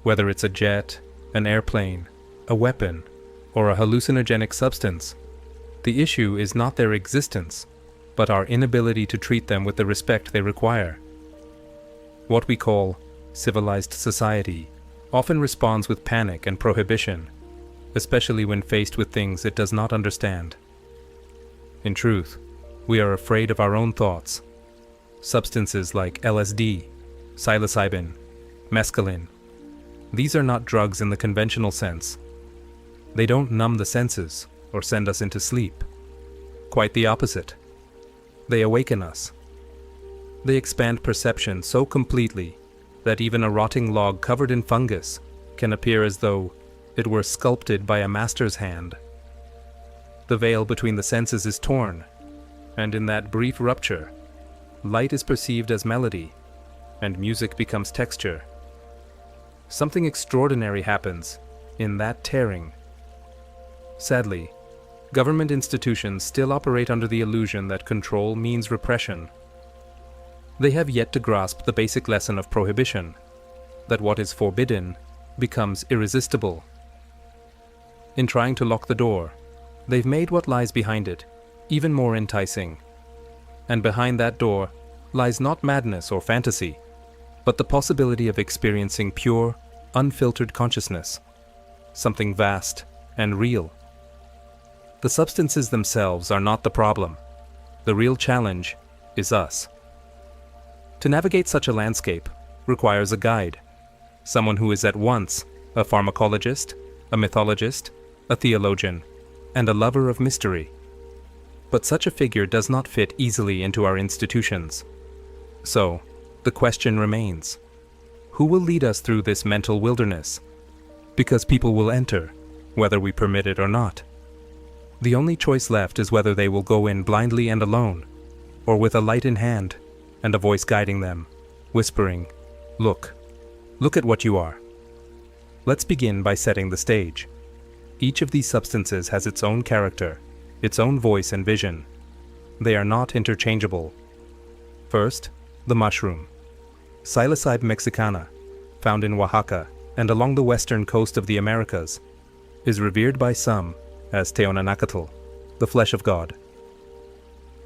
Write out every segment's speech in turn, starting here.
Whether it's a jet, an airplane, a weapon, or a hallucinogenic substance, the issue is not their existence, but our inability to treat them with the respect they require. What we call civilized society often responds with panic and prohibition, especially when faced with things it does not understand. In truth, we are afraid of our own thoughts. Substances like LSD, psilocybin, mescaline, these are not drugs in the conventional sense. They don't numb the senses or send us into sleep. Quite the opposite. They awaken us. They expand perception so completely that even a rotting log covered in fungus can appear as though it were sculpted by a master's hand. The veil between the senses is torn, and in that brief rupture, light is perceived as melody, and music becomes texture. Something extraordinary happens in that tearing. Sadly, government institutions still operate under the illusion that control means repression. They have yet to grasp the basic lesson of prohibition, that what is forbidden becomes irresistible. In trying to lock the door, they've made what lies behind it even more enticing. And behind that door lies not madness or fantasy, but the possibility of experiencing pure, unfiltered consciousness, something vast and real. The substances themselves are not the problem. The real challenge is us. To navigate such a landscape requires a guide, someone who is at once a pharmacologist, a mythologist, a theologian, and a lover of mystery. But such a figure does not fit easily into our institutions. So, the question remains, who will lead us through this mental wilderness? Because people will enter, whether we permit it or not. The only choice left is whether they will go in blindly and alone, or with a light in hand and a voice guiding them, whispering, "Look, look at what you are." Let's begin by setting the stage. Each of these substances has its own character, its own voice and vision. They are not interchangeable. First, the mushroom. Psilocybe mexicana, found in Oaxaca and along the western coast of the Americas, is revered by some as Teonanacatl, the flesh of God.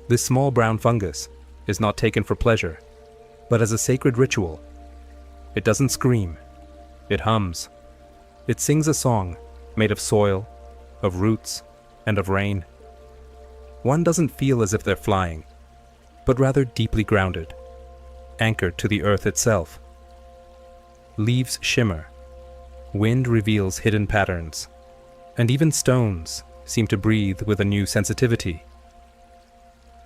This small brown fungus is not taken for pleasure, but as a sacred ritual. It doesn't scream, it hums. It sings a song made of soil, of roots, and of rain. One doesn't feel as if they're flying, but rather deeply grounded, anchored to the earth itself. Leaves shimmer, wind reveals hidden patterns, and even stones seem to breathe with a new sensitivity.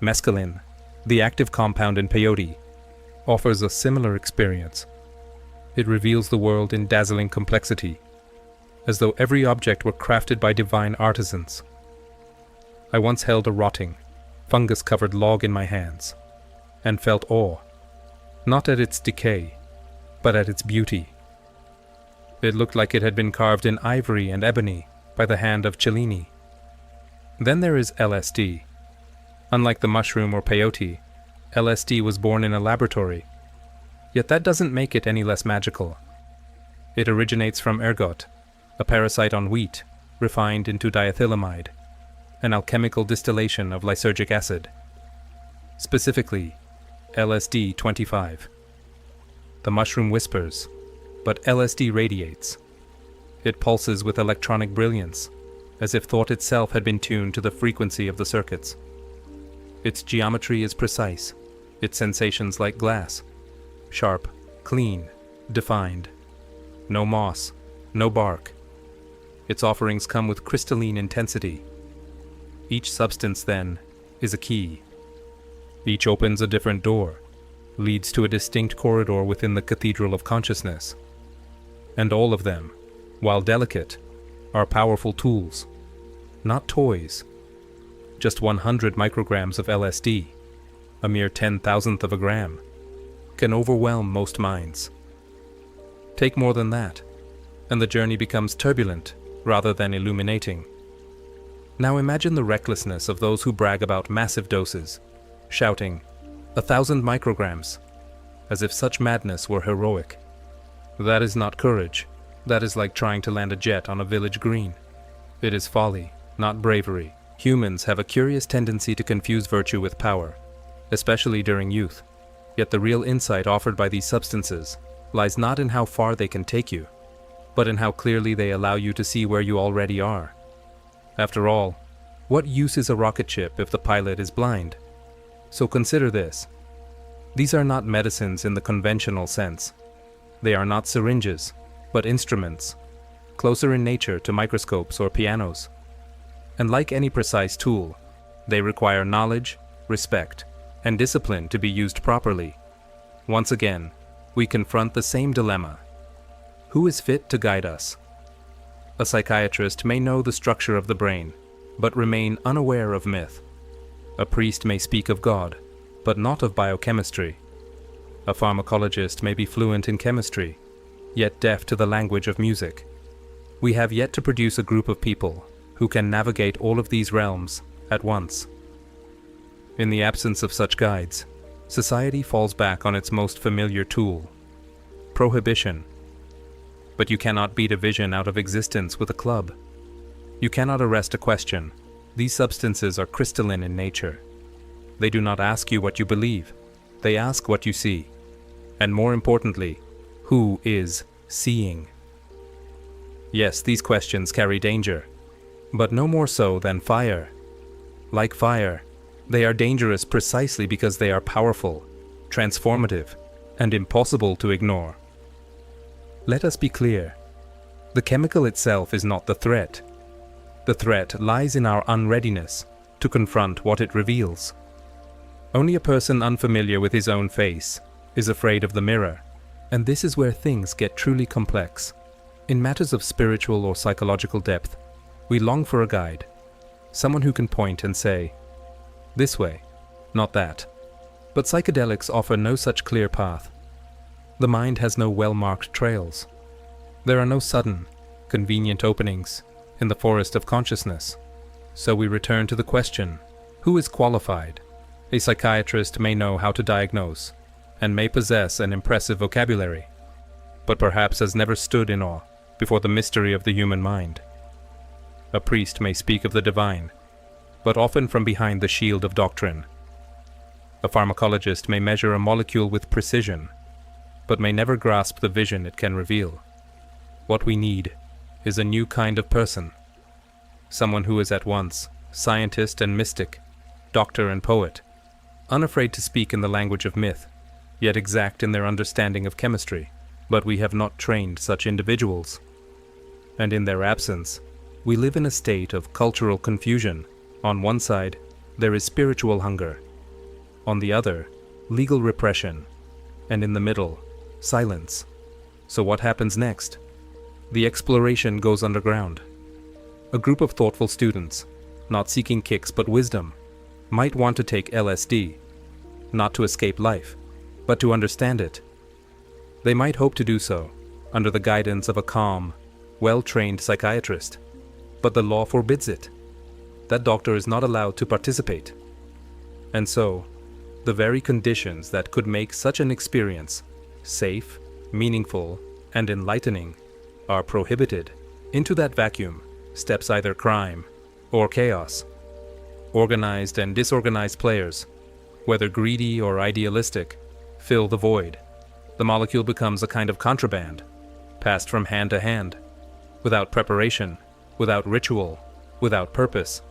Mescaline, the active compound in peyote, offers a similar experience. It reveals the world in dazzling complexity, as though every object were crafted by divine artisans. I once held a rotting, fungus-covered log in my hands, and felt awe, not at its decay, but at its beauty. It looked like it had been carved in ivory and ebony by the hand of Cellini. Then there is LSD. Unlike the mushroom or peyote, LSD was born in a laboratory, yet that doesn't make it any less magical. It originates from ergot, a parasite on wheat, refined into diethylamide, an alchemical distillation of lysergic acid. Specifically, LSD-25. The mushroom whispers, but LSD radiates. It pulses with electronic brilliance, as if thought itself had been tuned to the frequency of the circuits. Its geometry is precise, its sensations like glass, sharp, clean, defined. No moss, no bark. Its offerings come with crystalline intensity. Each substance, then, is a key. Each opens a different door, leads to a distinct corridor within the cathedral of consciousness. And all of them, while delicate, are powerful tools, not toys. Just 100 micrograms of LSD, a mere 10,000th of a gram, can overwhelm most minds. Take more than that, and the journey becomes turbulent rather than illuminating. Now imagine the recklessness of those who brag about massive doses, shouting, 1,000 micrograms, as if such madness were heroic. That is not courage, That is like trying to land a jet on a village green. It is folly, not bravery. Humans have a curious tendency to confuse virtue with power, especially during youth. Yet the real insight offered by these substances lies not in how far they can take you, but in how clearly they allow you to see where you already are. After all, what use is a rocket ship if the pilot is blind? So consider this. These are not medicines in the conventional sense. They are not syringes, but instruments, closer in nature to microscopes or pianos. And like any precise tool, they require knowledge, respect, and discipline to be used properly. Once again, we confront the same dilemma. Who is fit to guide us? A psychiatrist may know the structure of the brain, but remain unaware of myth. A priest may speak of God, but not of biochemistry. A pharmacologist may be fluent in chemistry, yet deaf to the language of music. We have yet to produce a group of people who can navigate all of these realms at once. In the absence of such guides, society falls back on its most familiar tool: prohibition. But you cannot beat a vision out of existence with a club. You cannot arrest a question. These substances are crystalline in nature. They do not ask you what you believe. They ask what you see. And more importantly, who is seeing? Yes, these questions carry danger, but no more so than fire. Like fire, they are dangerous precisely because they are powerful, transformative, and impossible to ignore. Let us be clear. The chemical itself is not the threat. The threat lies in our unreadiness to confront what it reveals. Only a person unfamiliar with his own face is afraid of the mirror, and this is where things get truly complex. In matters of spiritual or psychological depth, we long for a guide, someone who can point and say, this way, not that. But psychedelics offer no such clear path. The mind has no well-marked trails. There are no sudden, convenient openings in the forest of consciousness. So we return to the question, who is qualified? A psychiatrist may know how to diagnose, and may possess an impressive vocabulary, but perhaps has never stood in awe before the mystery of the human mind. A priest may speak of the divine, but often from behind the shield of doctrine. A pharmacologist may measure a molecule with precision, but may never grasp the vision it can reveal. What we need is a new kind of person, someone who is at once scientist and mystic, doctor and poet, unafraid to speak in the language of myth, yet exact in their understanding of chemistry. But we have not trained such individuals, and in their absence, we live in a state of cultural confusion. On one side, there is spiritual hunger. On the other, legal repression. And in the middle, silence. So what happens next? The exploration goes underground. A group of thoughtful students, not seeking kicks but wisdom, might want to take LSD, not to escape life, but to understand it. They might hope to do so under the guidance of a calm, well-trained psychiatrist, but the law forbids it. That doctor is not allowed to participate. And so, the very conditions that could make such an experience safe, meaningful, and enlightening are prohibited. Into that vacuum steps either crime or chaos. Organized and disorganized players, whether greedy or idealistic, fill the void. The molecule becomes a kind of contraband, passed from hand to hand, without preparation, without ritual, without purpose.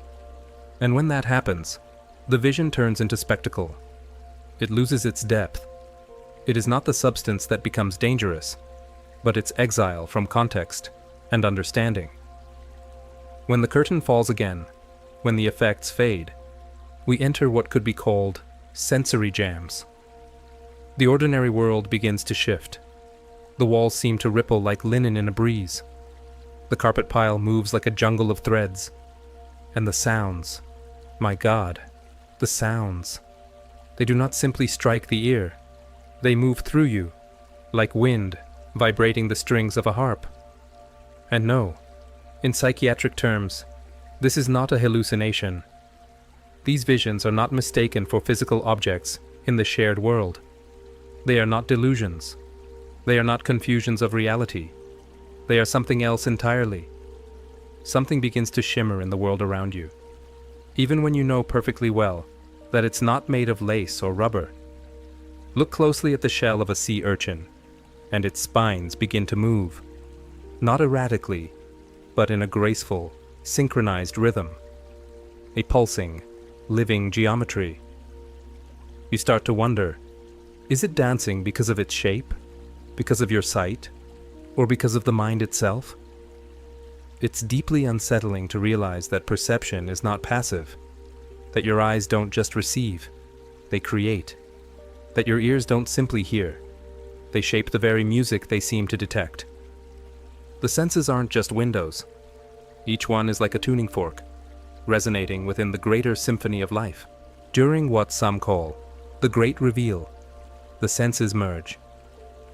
And when that happens, the vision turns into spectacle. It loses its depth. It is not the substance that becomes dangerous, but its exile from context and understanding. When the curtain falls again, when the effects fade, we enter what could be called sensory jams. The ordinary world begins to shift. The walls seem to ripple like linen in a breeze. The carpet pile moves like a jungle of threads. And the sounds, my God, the sounds. They do not simply strike the ear. They move through you, like wind vibrating the strings of a harp. And no, in psychiatric terms, this is not a hallucination. These visions are not mistaken for physical objects in the shared world. They are not delusions. They are not confusions of reality. They are something else entirely. Something begins to shimmer in the world around you, even when you know perfectly well that it's not made of lace or rubber. Look closely at the shell of a sea urchin, and its spines begin to move, not erratically, but in a graceful, synchronized rhythm, a pulsing, living geometry. You start to wonder, is it dancing because of its shape, because of your sight, or because of the mind itself? It's deeply unsettling to realize that perception is not passive, that your eyes don't just receive, they create, that your ears don't simply hear, they shape the very music they seem to detect. The senses aren't just windows. Each one is like a tuning fork, resonating within the greater symphony of life. During what some call the great reveal, the senses merge.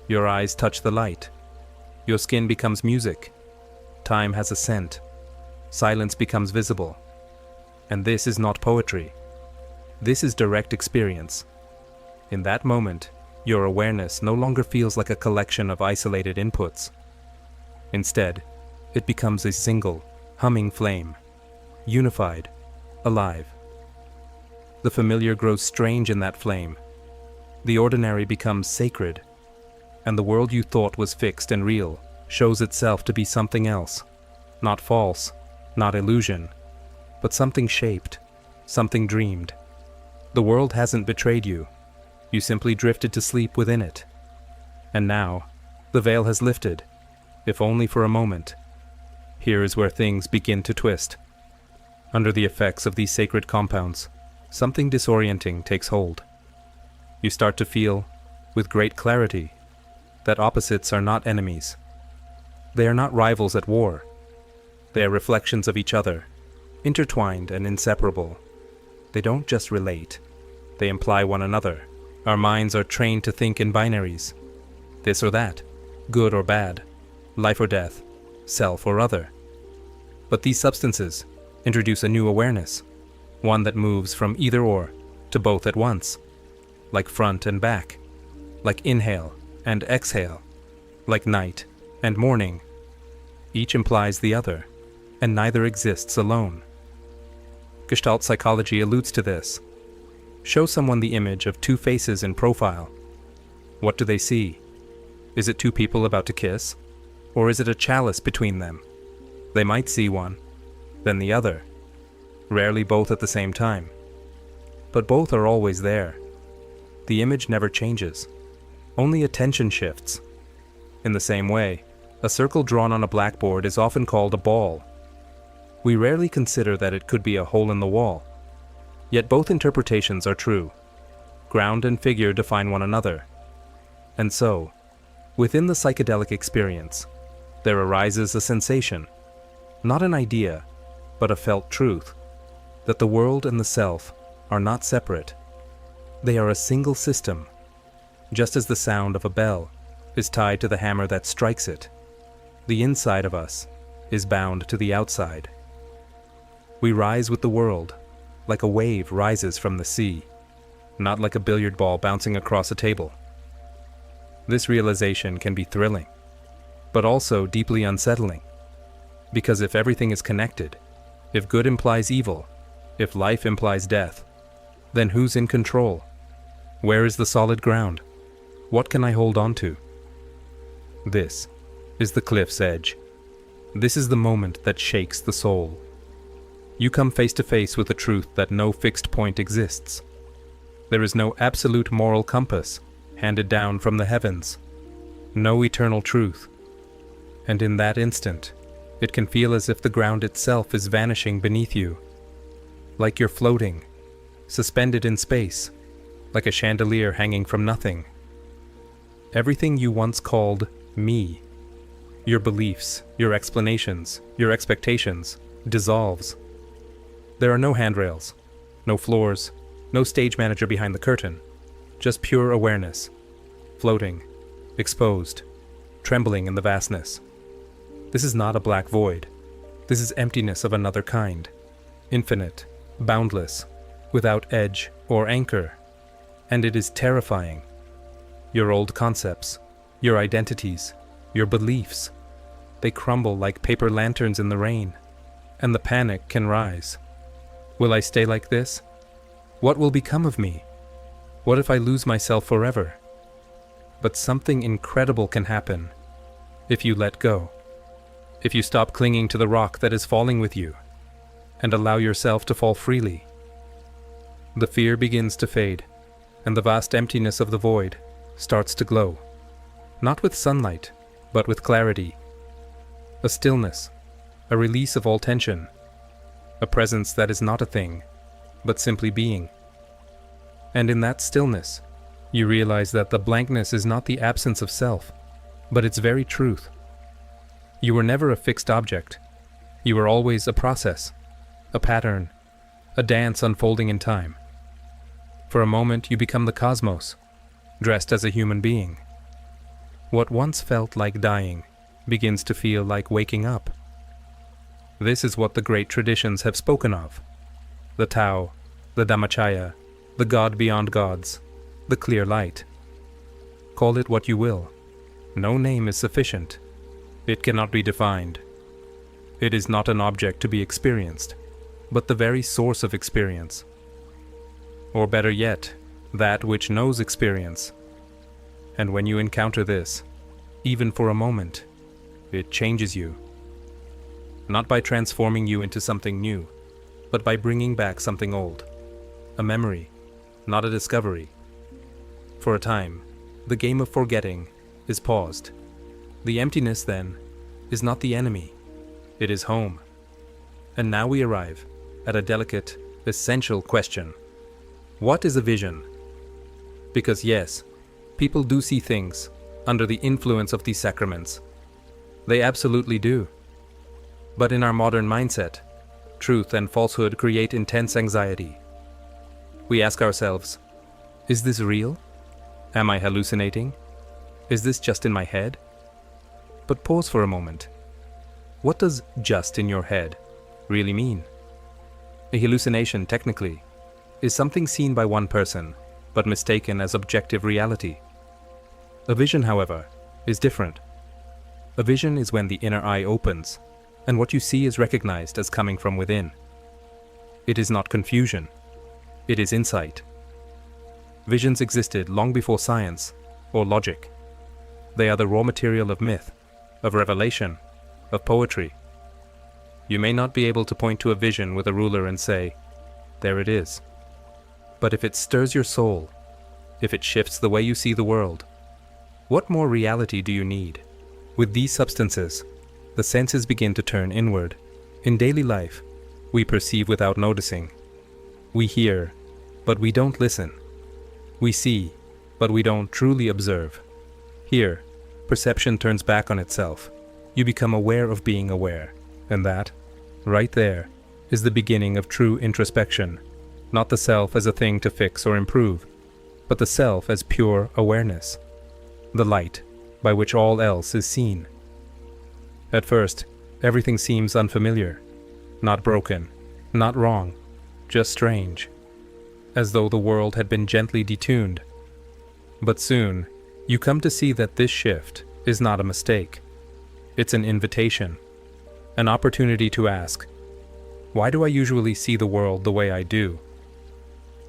Your eyes touch the light. Your skin becomes music. Time has a scent. Silence becomes visible. And this is not poetry. This is direct experience. In that moment, your awareness no longer feels like a collection of isolated inputs. Instead, it becomes a single, humming flame, unified, alive. The familiar grows strange in that flame. The ordinary becomes sacred, and the world you thought was fixed and real shows itself to be something else, not false, not illusion, but something shaped, something dreamed. The world hasn't betrayed you. You simply drifted to sleep within it. And now, the veil has lifted, if only for a moment. Here is where things begin to twist. Under the effects of these sacred compounds, something disorienting takes hold. You start to feel, with great clarity, that opposites are not enemies. They are not rivals at war. They are reflections of each other, intertwined and inseparable. They don't just relate, they imply one another. Our minds are trained to think in binaries, this or that, good or bad, life or death, self or other. But these substances introduce a new awareness, one that moves from either or to both at once, like front and back, like inhale and exhale, like night and morning. Each implies the other, and neither exists alone. Gestalt psychology alludes to this. Show someone the image of two faces in profile. What do they see? Is it two people about to kiss? Or is it a chalice between them? They might see one, then the other, rarely both at the same time. But both are always there. The image never changes. Only attention shifts. In the same way, a circle drawn on a blackboard is often called a ball. We rarely consider that it could be a hole in the wall. Yet both interpretations are true. Ground and figure define one another. And so, within the psychedelic experience, there arises a sensation, not an idea, but a felt truth, that the world and the self are not separate. They are a single system, just as the sound of a bell is tied to the hammer that strikes it. The inside of us is bound to the outside. We rise with the world, like a wave rises from the sea, not like a billiard ball bouncing across a table. This realization can be thrilling, but also deeply unsettling, because if everything is connected, if good implies evil, if life implies death, then who's in control? Where is the solid ground? What can I hold on to? This is the cliff's edge. This is the moment that shakes the soul. You come face to face with the truth that no fixed point exists. There is no absolute moral compass handed down from the heavens, no eternal truth. And in that instant, it can feel as if the ground itself is vanishing beneath you, like you're floating, suspended in space, like a chandelier hanging from nothing. Everything you once called me, your beliefs, your explanations, your expectations, dissolves. There are no handrails, no floors, no stage manager behind the curtain, just pure awareness, floating, exposed, trembling in the vastness. This is not a black void. This is emptiness of another kind, infinite, boundless, without edge or anchor. And it is terrifying. Your old concepts, your identities, your beliefs, They crumble like paper lanterns in the rain, and the panic can rise. Will I stay like this? What will become of me? What if I lose myself forever? But something incredible can happen if you let go, if you stop clinging to the rock that is falling with you, and allow yourself to fall freely. The fear begins to fade, and the vast emptiness of the void starts to glow, not with sunlight, but with clarity. A stillness, a release of all tension, a presence that is not a thing, but simply being. And in that stillness, you realize that the blankness is not the absence of self, but its very truth. You were never a fixed object. You were always a process, a pattern, a dance unfolding in time. For a moment, you become the cosmos, dressed as a human being. What once felt like dying begins to feel like waking up. This is what the great traditions have spoken of: the Tao, the Dhammacaya, the God beyond gods, the clear light. Call it what you will. No name is sufficient. It cannot be defined. It is not an object to be experienced, but the very source of experience. Or better yet, that which knows experience. And when you encounter this, even for a moment, it changes you. Not by transforming you into something new, but by bringing back something old. A memory, not a discovery. For a time, the game of forgetting is paused. The emptiness, then, is not the enemy. It is home. And now we arrive at a delicate, essential question. What is a vision? Because yes, people do see things under the influence of these sacraments. They absolutely do. But in our modern mindset, truth and falsehood create intense anxiety. We ask ourselves, is this real? Am I hallucinating? Is this just in my head? But pause for a moment. What does "just in your head" really mean? A hallucination, technically, is something seen by one person, but mistaken as objective reality. A vision, however, is different. A vision is when the inner eye opens, and what you see is recognized as coming from within. It is not confusion. It is insight. Visions existed long before science or logic. They are the raw material of myth, of revelation, of poetry. You may not be able to point to a vision with a ruler and say, "There it is." But if it stirs your soul, if it shifts the way you see the world, what more reality do you need? With these substances, the senses begin to turn inward. In daily life, we perceive without noticing. We hear, but we don't listen. We see, but we don't truly observe. Here, perception turns back on itself. You become aware of being aware, and that, right there, is the beginning of true introspection. Not the self as a thing to fix or improve, but the self as pure awareness, the light by which all else is seen. At first, everything seems unfamiliar, not broken, not wrong, just strange, as though the world had been gently detuned. But soon, you come to see that this shift is not a mistake. It's an invitation, an opportunity to ask, why do I usually see the world the way I do?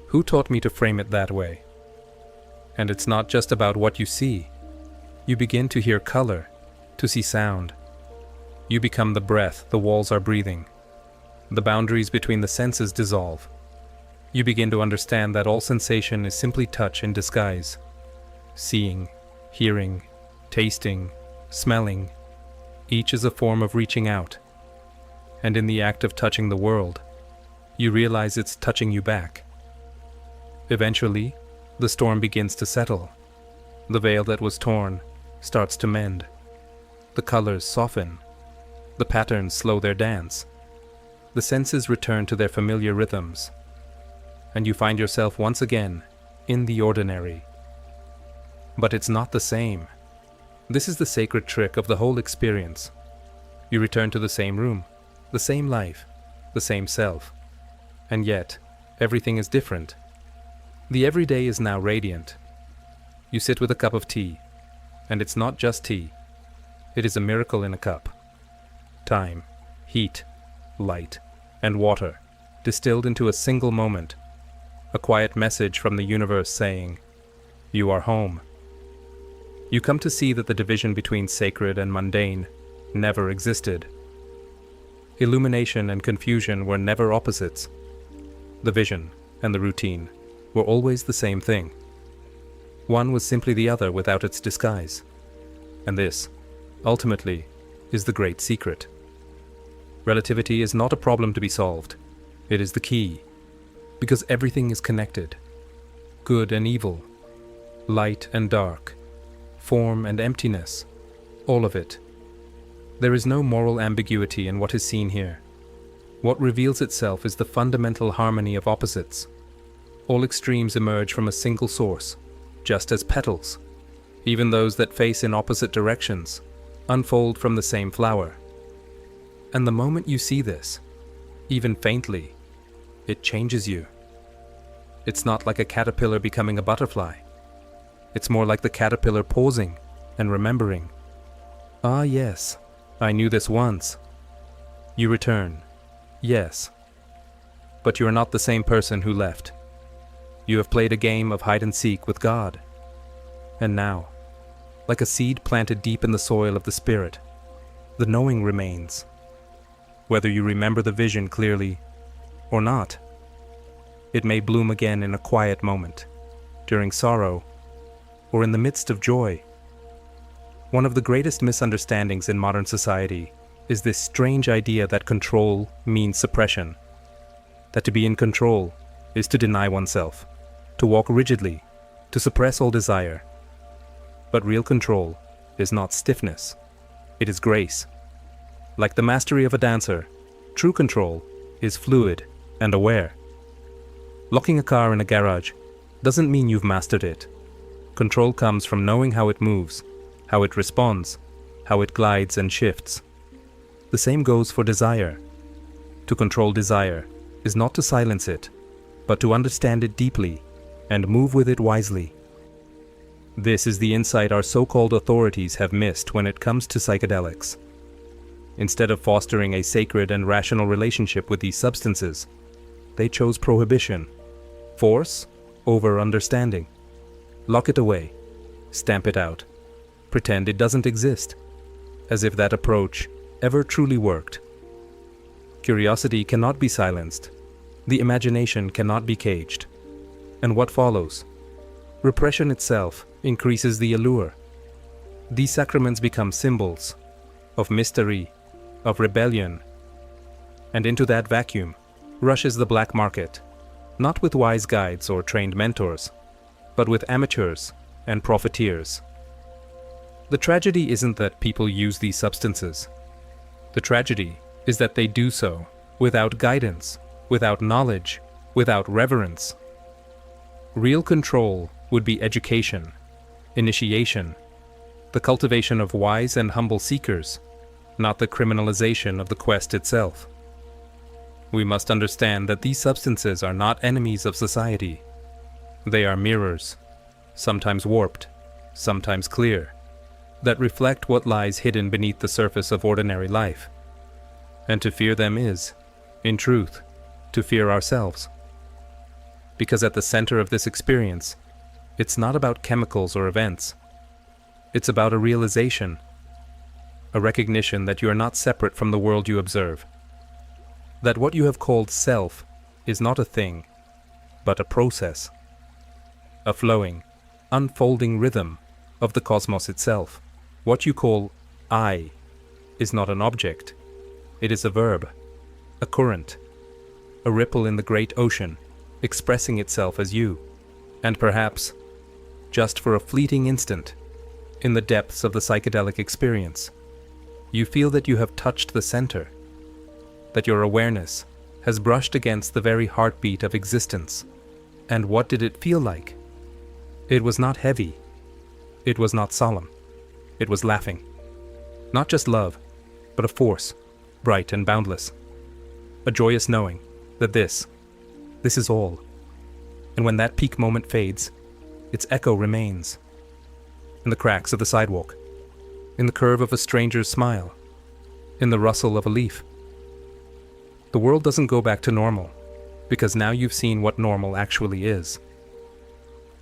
Who taught me to frame it that way? And it's not just about what you see. You begin to hear color, to see sound. You become the breath the walls are breathing. The boundaries between the senses dissolve. You begin to understand that all sensation is simply touch in disguise. Seeing, hearing, tasting, smelling, each is a form of reaching out. And in the act of touching the world, you realize it's touching you back. Eventually, the storm begins to settle. The veil that was torn starts to mend. The colors soften. The patterns slow their dance. The senses return to their familiar rhythms. And you find yourself once again in the ordinary. But it's not the same. This is the sacred trick of the whole experience. You return to the same room, the same life, the same self. And yet, everything is different. The everyday is now radiant. You sit with a cup of tea, and it's not just tea. It is a miracle in a cup. time, heat, light, and water, distilled into a single moment, a quiet message from the universe saying, "You are home." You come to see that the division between sacred and mundane never existed. Illumination and confusion were never opposites. The vision and the routine were always the same thing. One was simply the other without its disguise. And this, ultimately, is the great secret. Relativity is not a problem to be solved. It is the key, because everything is connected. Good and evil, light and dark, form and emptiness, all of it. There is no moral ambiguity in what is seen here. What reveals itself is the fundamental harmony of opposites. All extremes emerge from a single source, just as petals, even those that face in opposite directions, unfold from the same flower. And the moment you see this, even faintly, it changes you. It's not like a caterpillar becoming a butterfly. It's more like the caterpillar pausing and remembering. Ah yes, I knew this once. You return. Yes. But you are not the same person who left. You have played a game of hide and seek with God. And now, like a seed planted deep in the soil of the Spirit, the knowing remains. Whether you remember the vision clearly or not, it may bloom again in a quiet moment, during sorrow, or in the midst of joy. One of the greatest misunderstandings in modern society is this strange idea that control means suppression. That to be in control is to deny oneself, to walk rigidly, to suppress all desire. But real control is not stiffness, it is grace. Like the mastery of a dancer, true control is fluid and aware. Locking a car in a garage doesn't mean you've mastered it. Control comes from knowing how it moves, how it responds, how it glides and shifts. The same goes for desire. To control desire is not to silence it, but to understand it deeply and move with it wisely. This is the insight our so-called authorities have missed when it comes to psychedelics. Instead of fostering a sacred and rational relationship with these substances, they chose prohibition, force over understanding. Lock it away, stamp it out, pretend it doesn't exist, as if that approach ever truly worked. Curiosity cannot be silenced, the imagination cannot be caged. And what follows? Repression itself increases the allure. These sacraments become symbols of mystery, of rebellion, and into that vacuum rushes the black market, not with wise guides or trained mentors, but with amateurs and profiteers. The tragedy isn't that people use these substances. The tragedy is that they do so without guidance, without knowledge, without reverence. Real control would be education, initiation, the cultivation of wise and humble seekers, not the criminalization of the quest itself. We must understand that these substances are not enemies of society. They are mirrors, sometimes warped, sometimes clear, that reflect what lies hidden beneath the surface of ordinary life. And to fear them is, in truth, to fear ourselves. Because at the center of this experience, it's not about chemicals or events. It's about a realization, a recognition that you are not separate from the world you observe. That what you have called self is not a thing, but a process. A flowing, unfolding rhythm of the cosmos itself. What you call I is not an object. It is a verb, a current, a ripple in the great ocean, expressing itself as you. And perhaps, just for a fleeting instant, in the depths of the psychedelic experience, you feel that you have touched the center, that your awareness has brushed against the very heartbeat of existence. And what did it feel like? It was not heavy. It was not solemn. It was laughing. Not just love, but a force, bright and boundless. A joyous knowing that this is all. And when that peak moment fades, its echo remains. In the cracks of the sidewalk, in the curve of a stranger's smile, in the rustle of a leaf. The world doesn't go back to normal, because now you've seen what normal actually is.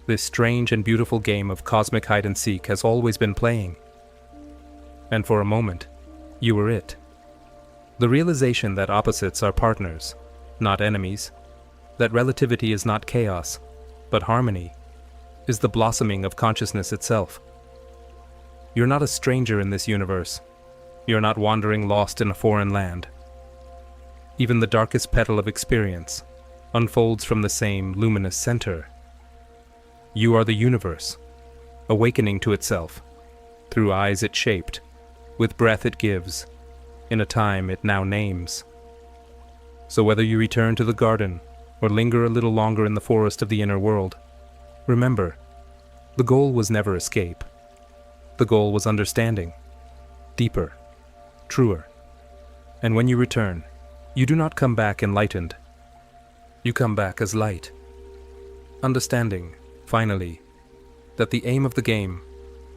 This strange and beautiful game of cosmic hide-and-seek has always been playing. And for a moment, you were it. The realization that opposites are partners, not enemies, that relativity is not chaos, but harmony, is the blossoming of consciousness itself. You're not a stranger in this universe. You're not wandering lost in a foreign land. Even the darkest petal of experience unfolds from the same luminous center. You are the universe, awakening to itself, through eyes it shaped, with breath it gives, in a time it now names. So whether you return to the garden or linger a little longer in the forest of the inner world, remember, the goal was never escape. The goal was understanding, deeper, truer. And when you return, you do not come back enlightened. You come back as light, understanding, finally, that the aim of the game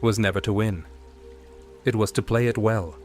was never to win. It was to play it well.